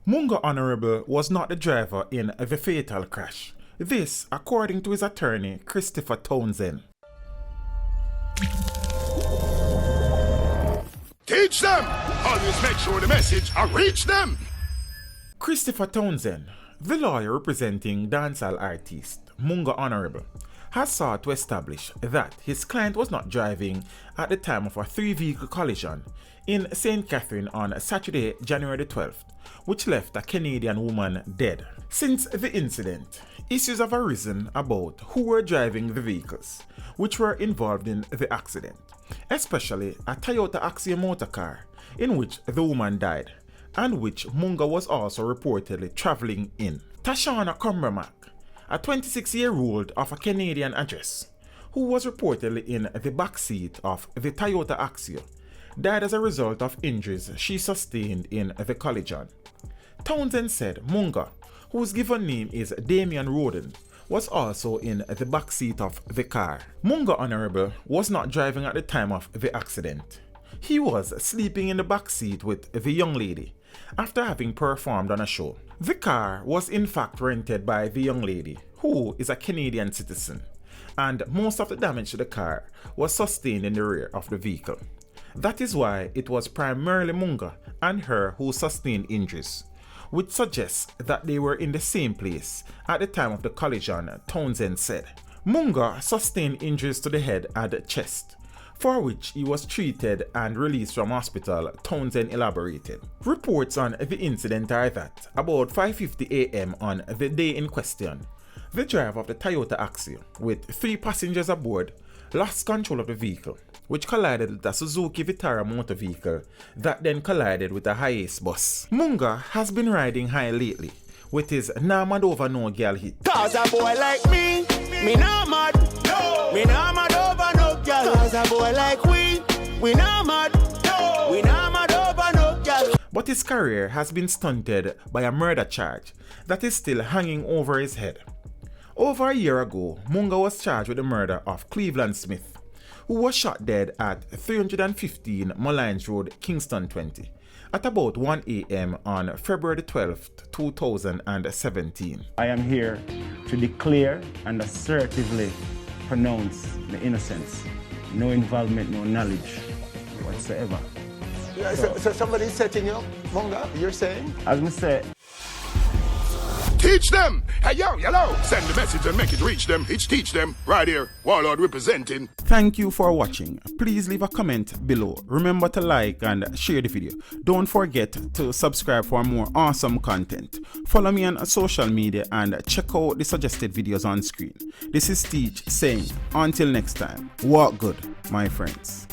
Munga Honorable was not the driver in the fatal crash. This, according to his attorney, Christopher Townsend. Teach them! Always make sure the message reach them! Christopher Townsend, the lawyer representing dancehall artist Munga Honorable, has sought to establish that his client was not driving at the time of a three-vehicle collision in St. Catherine on Saturday, January 12th, which left a Canadian woman dead. Since the incident, issues have arisen about who were driving the vehicles which were involved in the accident, especially a Toyota Axia motor car in which the woman died and which Munga was also reportedly traveling in. Tashana Cumbermack, a 26-year-old of a Canadian address, who was reportedly in the backseat of the Toyota Axia, died as a result of injuries she sustained in the collision. Townsend said Munga, whose given name is Damian Roden, was also in the backseat of the car. Munga Honorable was not driving at the time of the accident. He was sleeping in the backseat with the young lady after having performed on a show. The car was in fact rented by the young lady, who is a Canadian citizen, and most of the damage to the car was sustained in the rear of the vehicle. That is why it was primarily Munga and her who sustained injuries, which suggests that they were in the same place at the time of the collision, Townsend said. Munga sustained injuries to the head and chest, for which he was treated and released from hospital, Townsend elaborated. Reports on the incident are that about 5:50 a.m. on the day in question, the driver of the Toyota Axia, with 3 passengers aboard, lost control of the vehicle, which collided with a Suzuki Vitara motor vehicle that then collided with a Hiace bus. Munga has been riding high lately with his Nah Mad Over No Girl hit. Cause a boy like me nah mad. No. Me nah mad over no girl. Cause a boy like we nah mad. No. We nah mad over no girl. But his career has been stunted by a murder charge that is still hanging over his head. Over a year ago, Munga was charged with the murder of Cleveland Smith, who was shot dead at 315 Mullines Road, Kingston 20, at about 1 a.m. on February 12, 2017. I am here to declare and assertively pronounce the innocence. No involvement, no knowledge whatsoever. Yeah, so somebody's setting you up, Munga, you're saying? As I say, Teach them! Hey yo, hello! Send the message and make it reach them. It's teach them. Right here, Warlord representing. Thank you for watching. Please leave a comment below. Remember to like and share the video. Don't forget to subscribe for more awesome content. Follow me on social media and check out the suggested videos on screen. This is Teach saying, until next time, walk good, my friends.